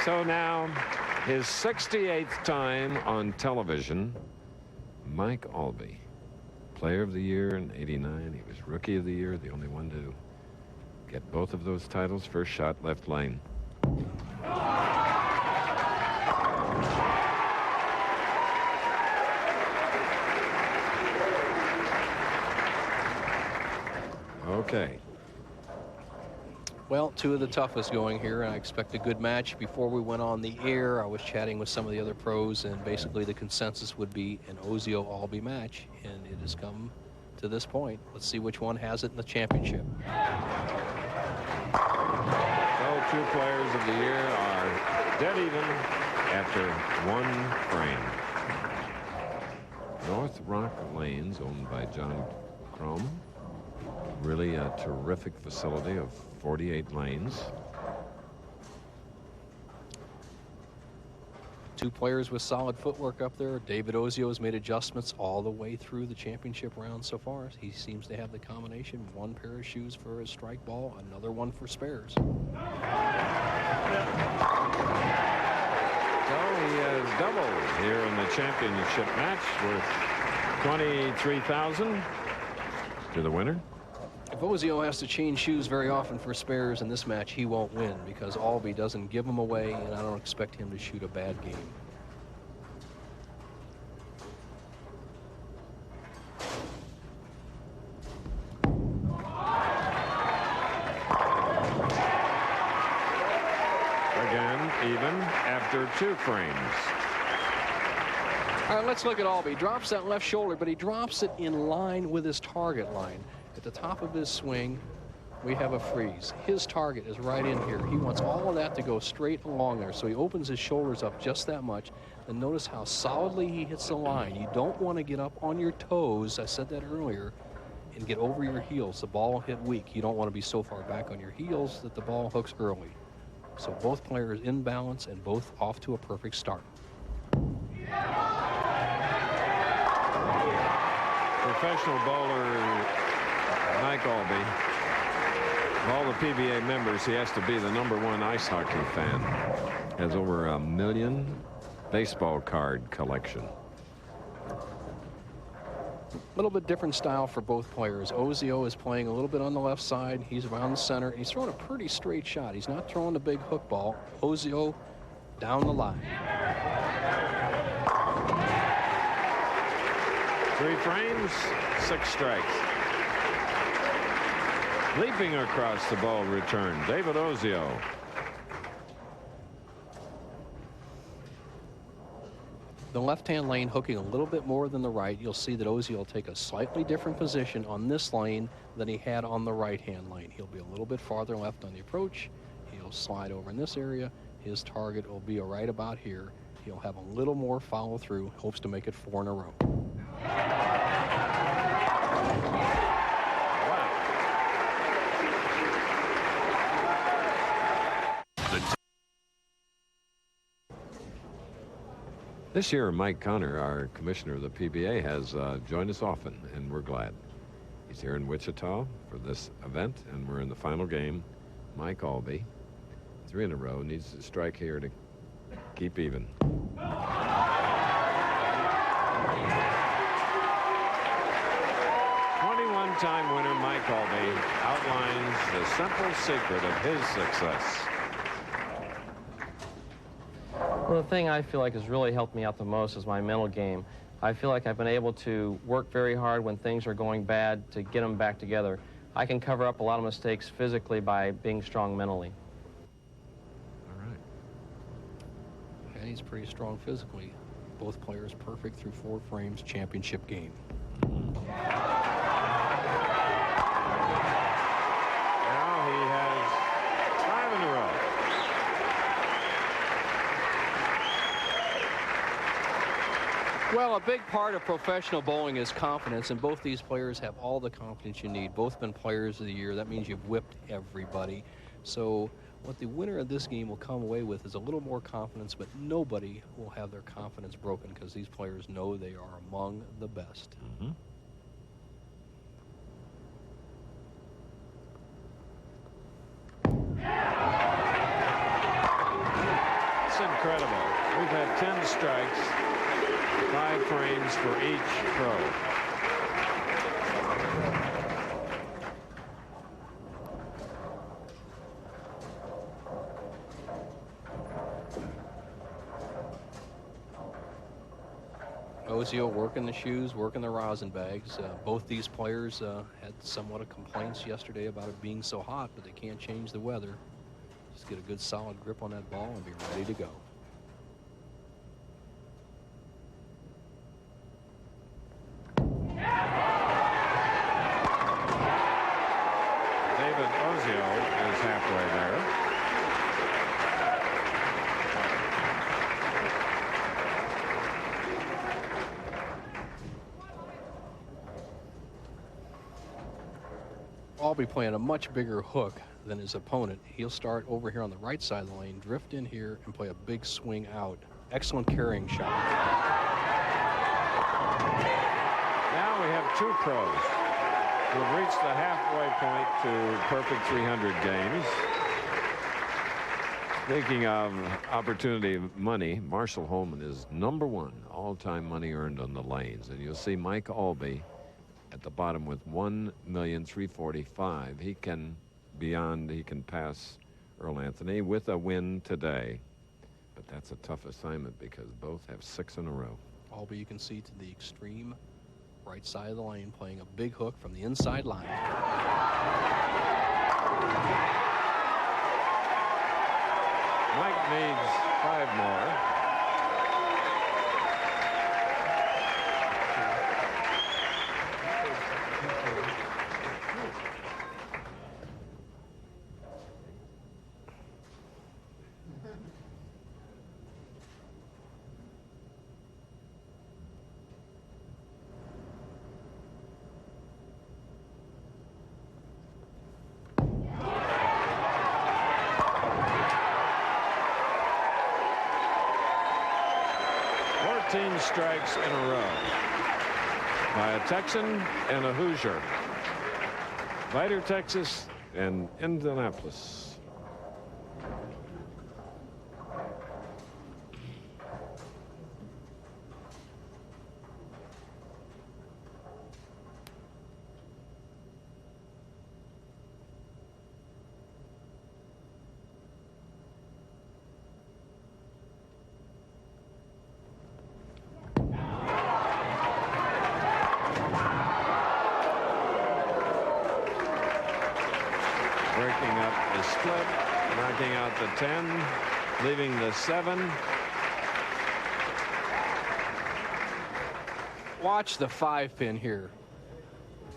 So now, his 68th time on television, Mike Aulby, Player of the Year in '89. He was Rookie of the Year, the only one to get both of those titles. First shot, left lane. Okay. Well, two of the toughest going here, and I expect a good match. Before we went on the air, I was chatting with some of the other pros, and basically the consensus would be an Ozio-Aulby match, and it has come to this point. Let's see which one has it in the championship. So 2 players of the year are dead even after 1 frame. North Rock Lanes, owned by John Crome. Really a terrific facility of 48 lanes. 2 players with solid footwork up there. David Ozio has made adjustments all the way through the championship round so far. He seems to have the combination. 1 pair of shoes for his strike ball, another one for spares. So he has doubled here in the championship match worth $23,000 to the winner. If Ozio has to change shoes very often for spares in this match, he won't win because Aulby doesn't give them away, and I don't expect him to shoot a bad game. Again, even after 2 frames. All right, let's look at Aulby. He drops that left shoulder, but he drops it in line with his target line. At the top of his swing, we have a freeze. His target is right in here. He wants all of that to go straight along there, so he opens his shoulders up just that much. And notice how solidly he hits the line. You don't want to get up on your toes, I said that earlier, and get over your heels. The ball will hit weak. You don't want to be so far back on your heels that the ball hooks early. So both players in balance and both off to a perfect start. Professional bowler Mike Aulby. Of all the PBA members, he has to be the #1 ice hockey fan. Has over 1 million baseball card collection. A little bit different style for both players. Ozio is playing a little bit on the left side. He's around the center. He's throwing a pretty straight shot. He's not throwing the big hook ball. Ozio down the line. 3 frames, 6 strikes. Leaping across the ball return, David Ozio. The left-hand lane hooking a little bit more than the right. You'll see that Ozio will take a slightly different position on this lane than he had on the right-hand lane. He'll be a little bit farther left on the approach. He'll slide over in this area. His target will be right about here. He'll have a little more follow through. Hopes to make it 4 in a row. This year, Mike Connor, our commissioner of the PBA, has joined us often, and we're glad. He's here in Wichita for this event, and we're in the final game. Mike Aulby, 3 in a row, needs to strike here to keep even. 21-time winner Mike Aulby outlines the simple secret of his success. Well, the thing I feel like has really helped me out the most is my mental game. I feel like I've been able to work very hard when things are going bad to get them back together. I can cover up a lot of mistakes physically by being strong mentally. All right. And he's pretty strong physically. Both players perfect through 4 frames, championship game. Now he has 5 in a row. Well, a big part of professional bowling is confidence, and both these players have all the confidence you need. Both been players of the year. That means you've whipped everybody. So what the winner of this game will come away with is a little more confidence, but nobody will have their confidence broken because these players know they are among the best. Mm-hmm. incredible. We've had 10 strikes, 5 frames for each pro. Ozio working the shoes, working the rosin bags. Both these players had somewhat of complaints yesterday about it being so hot, but they can't change the weather. Just get a good solid grip on that ball and be ready to go. David Ozio is halfway there. Aulby playing a much bigger hook than his opponent. He'll start over here on the right side of the lane, drift in here, and play a big swing out. Excellent carrying shot. Now we have 2 pros who have reached the halfway point to perfect 300 games. Speaking of opportunity money, Marshall Holman is #1 all-time money earned on the lanes. And you'll see Mike Aulby at the bottom with $1,345,000. He can pass Earl Anthony with a win today. But that's a tough assignment because both have 6 in a row. Aulby, you can see to the extreme right side of the lane, playing a big hook from the inside line. Mike needs 5 more. Strikes in a row by a Texan and a Hoosier. Vidor, Texas, and Indianapolis. Breaking up the split, knocking out the 10, leaving the 7. Watch the 5-pin here.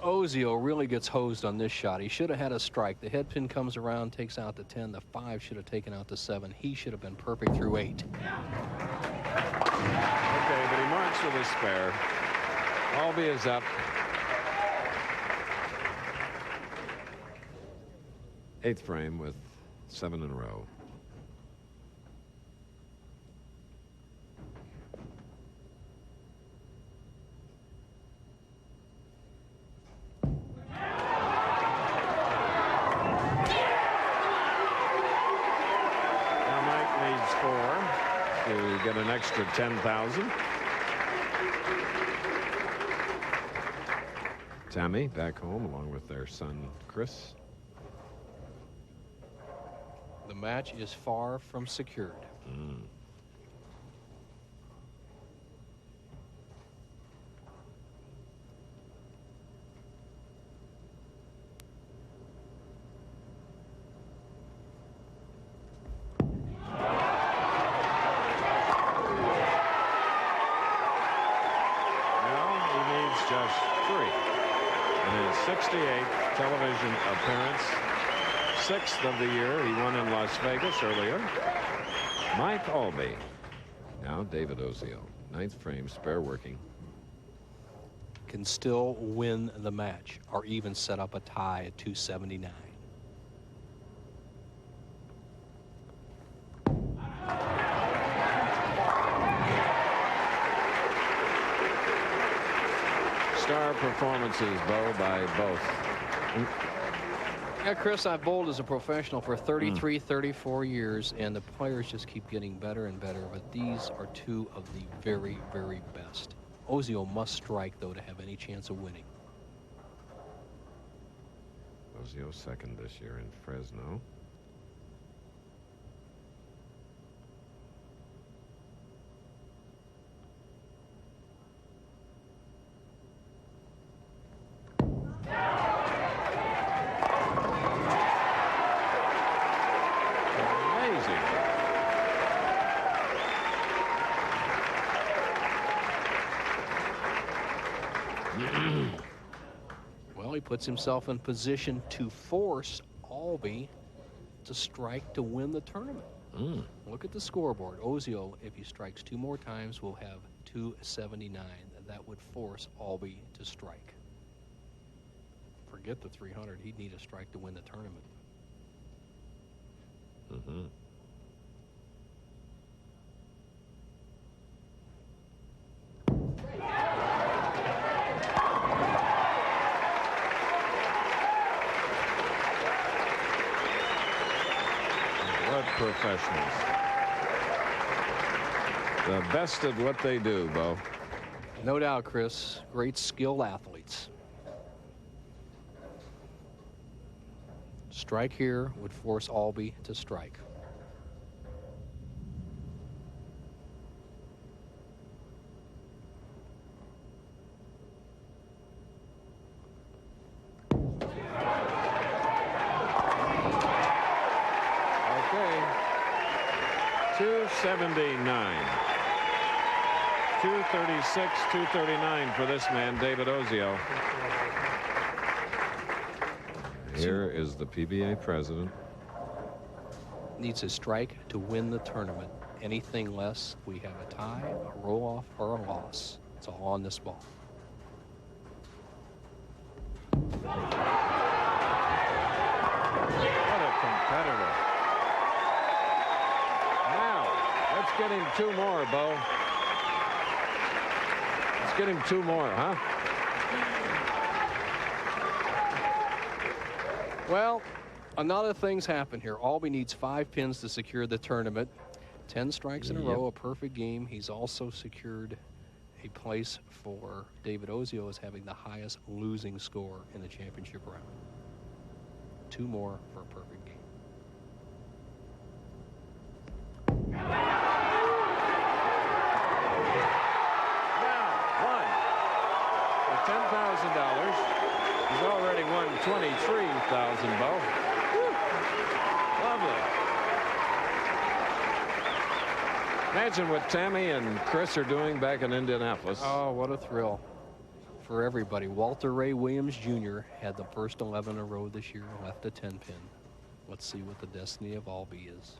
Ozio really gets hosed on this shot. He should have had a strike. The head pin comes around, takes out the 10. The 5 should have taken out the 7. He should have been perfect through 8. Okay, but he marks with a spare. Aulby is up. 8th frame with 7 in a row. Now Mike needs 4 to get an extra 10,000. Tammy back home along with their son Chris. The match is far from secured. Just 3 in his 68th television appearance, 6th of the year. He won in Las Vegas earlier. Mike Aulby. Now David Ozio. 9th frame, spare working. Can still win the match or even set up a tie at 279. Star performances, Bo, by both. Yeah, Chris, I've bowled as a professional for 33, 34 years, and the players just keep getting better and better, but these are two of the very, very best. Ozio must strike, though, to have any chance of winning. Ozio second this year in Fresno. Well, he puts himself in position to force Aulby to strike to win the tournament. Look at the scoreboard. Ozio, if he strikes 2 more times, will have 279. That would force Aulby to strike. Forget the 300. He'd need a strike to win the tournament. What professionals. The best at what they do, Bo. No doubt, Chris. Great skilled athletes. Strike here would force Aulby to strike. Okay. 279. 236, 239 for this man, David Ozio. Here is the PBA president. Needs a strike to win the tournament. Anything less, we have a tie, a roll-off, or a loss. It's all on this ball. What a competitor. Now, let's get him 2 more, Bo. Let's get him 2 more, huh? Well, another thing's happened here. Aulby needs 5 pins to secure the tournament. 10 strikes in a row, a perfect game. He's also secured a place for David Ozio as having the highest losing score in the championship round. 2 more for a perfect game. Now, 1 for $10,000. He's already won $23,000, Bo. Whew. Lovely. Imagine what Tammy and Chris are doing back in Indianapolis. Oh, what a thrill for everybody. Walter Ray Williams Jr. had the first 11 in a row this year, left a 10 pin. Let's see what the destiny of Aulby is.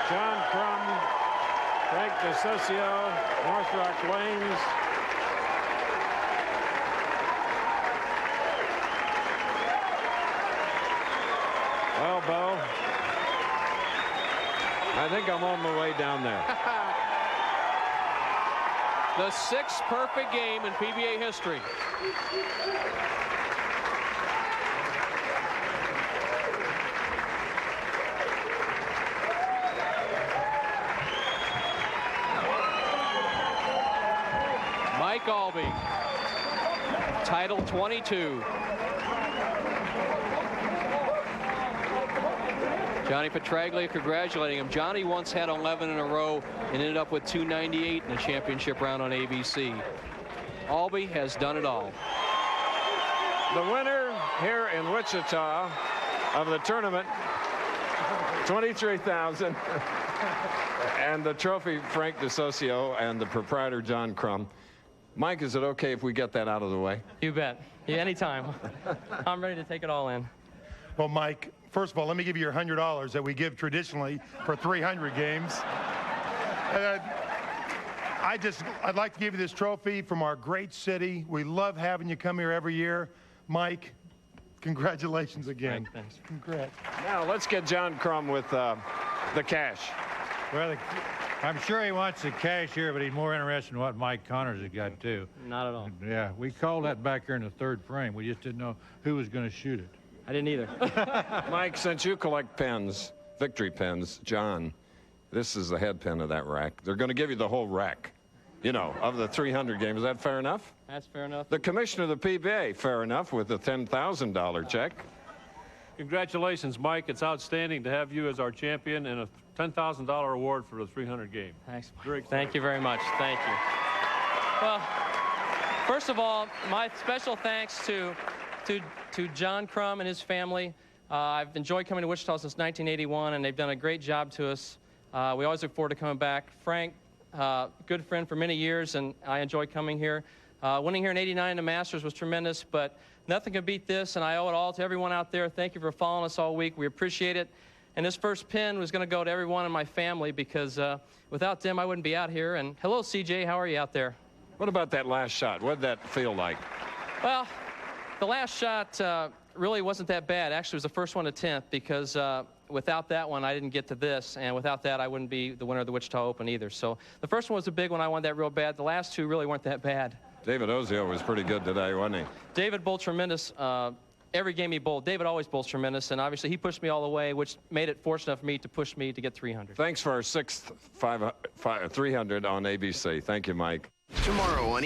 John Crum, Frank DeSocio, North Rock Lanes. Well, Bo, I think I'm on my way down there. The 6th perfect game in PBA history. Mike Aulby, title 22. Johnny Petraglia congratulating him. Johnny once had 11 in a row and ended up with 298 in the championship round on ABC. Aulby has done it all. The winner here in Wichita of the tournament, $23,000, and the trophy, Frank DeSocio and the proprietor, John Crum. Mike, is it okay if we get that out of the way? You bet. Yeah, anytime. I'm ready to take it all in. Well, Mike, first of all, let me give you your $100 that we give traditionally for 300 games. I'd like to give you this trophy from our great city. We love having you come here every year. Mike, congratulations again. Thanks. Congrats. Now let's get John Crum with the cash. Well, I'm sure he wants the cash here, but he's more interested in what Mike Connors has got, too. Not at all. Yeah, we called that back here in the third frame. We just didn't know who was going to shoot it. I didn't either. Mike, since you collect pens, victory pens, John, this is the head pin of that rack. They're going to give you the whole rack, you know, of the 300 game. Is that fair enough? That's fair enough. The commissioner of the PBA, fair enough, with the $10,000 check. Congratulations, Mike. It's outstanding to have you as our champion and a $10,000 award for the 300 game. Thanks. Very Thank you very much. Thank you. Well, first of all, my special thanks to John Crum and his family. I've enjoyed coming to Wichita since 1981, and they've done a great job to us. We always look forward to coming back. Frank, good friend for many years, and I enjoy coming here. Winning here in '89 in the Masters was tremendous, but nothing can beat this, and I owe it all to everyone out there. Thank you for following us all week. We appreciate it. And this first pin was going to go to everyone in my family because without them, I wouldn't be out here. And hello, CJ. How are you out there? What about that last shot? What did that feel like? Well, the last shot really wasn't that bad. Actually, it was the first one to 10th because without that one, I didn't get to this. And without that, I wouldn't be the winner of the Wichita Open either. So the first one was a big one. I wanted that real bad. The last two really weren't that bad. David Ozio was pretty good today, wasn't he? David bowled tremendous. Every game he bowled, David always bowls tremendous, and obviously he pushed me all the way, which made it fortunate for me to push me to get 300. Thanks for our 6th 300 on ABC. Thank you, Mike. Tomorrow on